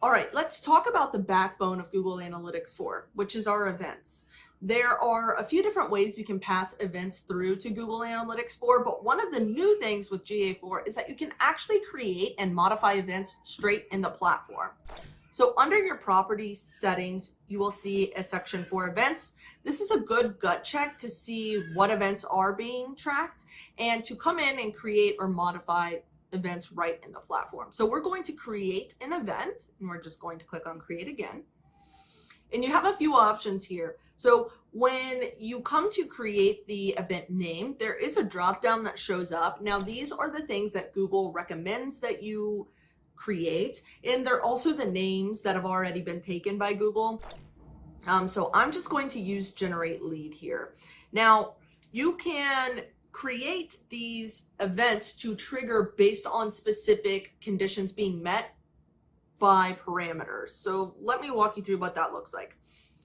All right, let's talk about the backbone of Google Analytics 4, which is our events. There are a few different ways you can pass events through to Google Analytics 4, but one of the new things with GA4 is that you can actually create and modify events straight in the platform. So under your property settings, you will see a section for events. This is a good gut check to see what events are being tracked and to come in and create or modify events right in the platform. So we're going to create an event, and we're just going to click on create again. And you have a few options here. So when you come to create the event name, there is a drop down that shows up. Now these are the things that Google recommends that you create, and they're also the names that have already been taken by Google. So I'm just going to use generate lead here. Now you can create these events to trigger based on specific conditions being met by parameters. So let me walk you through what that looks like.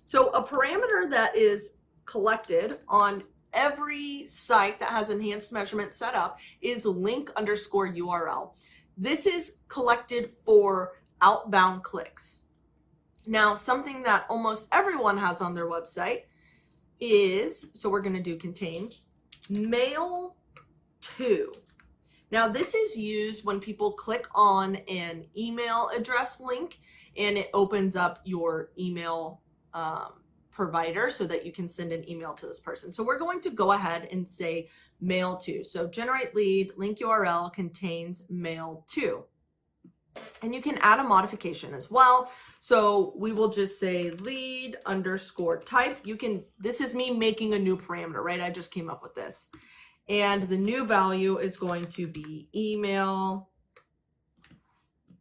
So a parameter that is collected on every site that has enhanced measurement set up is link_URL. This is collected for outbound clicks. Now, something that almost everyone has on their website is, so we're going to do contains mail to. Now this is used when people click on an email address link and it opens up your email provider so that you can send an email to this person. So we're going to go ahead and say mail to. So generate lead, link URL contains mail to. And you can add a modification as well. So we will just say lead_type. This is me making a new parameter, right? I just came up with this. And the new value is going to be email.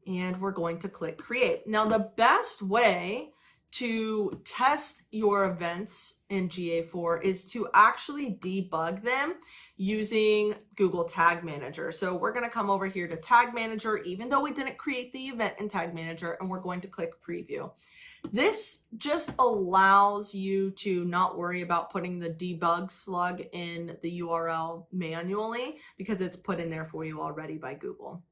And we're going to click create. Now the best way to test your events in GA4 is to actually debug them using Google Tag Manager. So we're going to come over here to Tag Manager, even though we didn't create the event in Tag Manager, and we're going to click preview. This just allows you to not worry about putting the debug slug in the URL manually because it's put in there for you already by Google.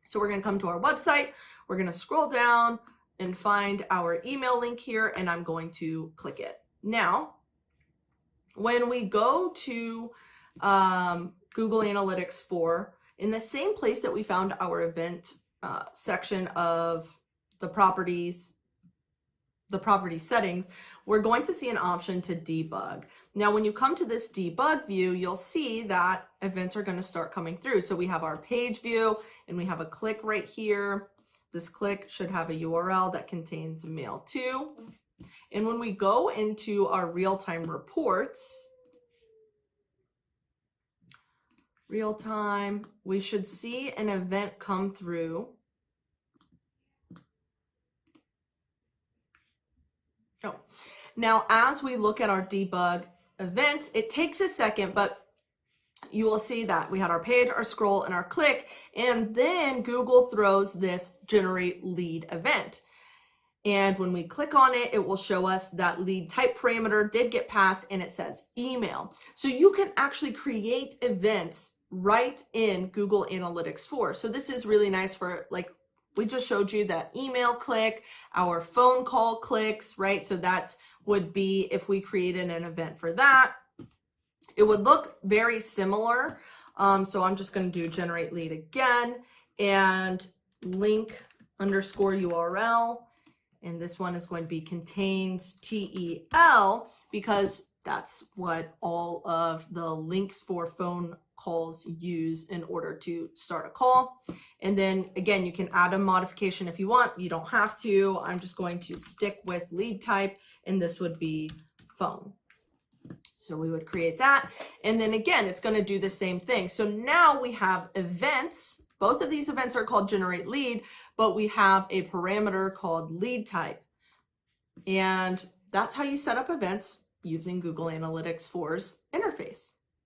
So we're going to come to our website. We're going to scroll down and find our email link here, and I'm going to click it. Now, when we go to Google Analytics 4, in the same place that we found our event section of the property settings, we're going to see an option to debug. Now, when you come to this debug view, you'll see that events are going to start coming through. So we have our page view, and we have a click right here. This click should have a URL that contains mail to. And when we go into our real-time reports, real-time, we should see an event come through. Oh, now as we look at our debug events, it takes a second, but you will see that we had our page, our scroll, and our click, and then Google throws this generate lead event. And when we click on it, it will show us that lead type parameter did get passed, and it says email. So you can actually create events right in Google Analytics 4. So this is really nice for, like, we just showed you that email click, our phone call clicks, right? So that would be if we created an event for that. It would look very similar. So I'm just going to do generate lead again and link_URL. And this one is going to be contains TEL because that's what all of the links for phone calls use in order to start a call. And then again, you can add a modification if you want. You don't have to. I'm just going to stick with lead type, and this would be phone. So we would create that. And then again, it's going to do the same thing. So now we have events. Both of these events are called generate lead, but we have a parameter called lead type. And that's how you set up events using Google Analytics 4's interface.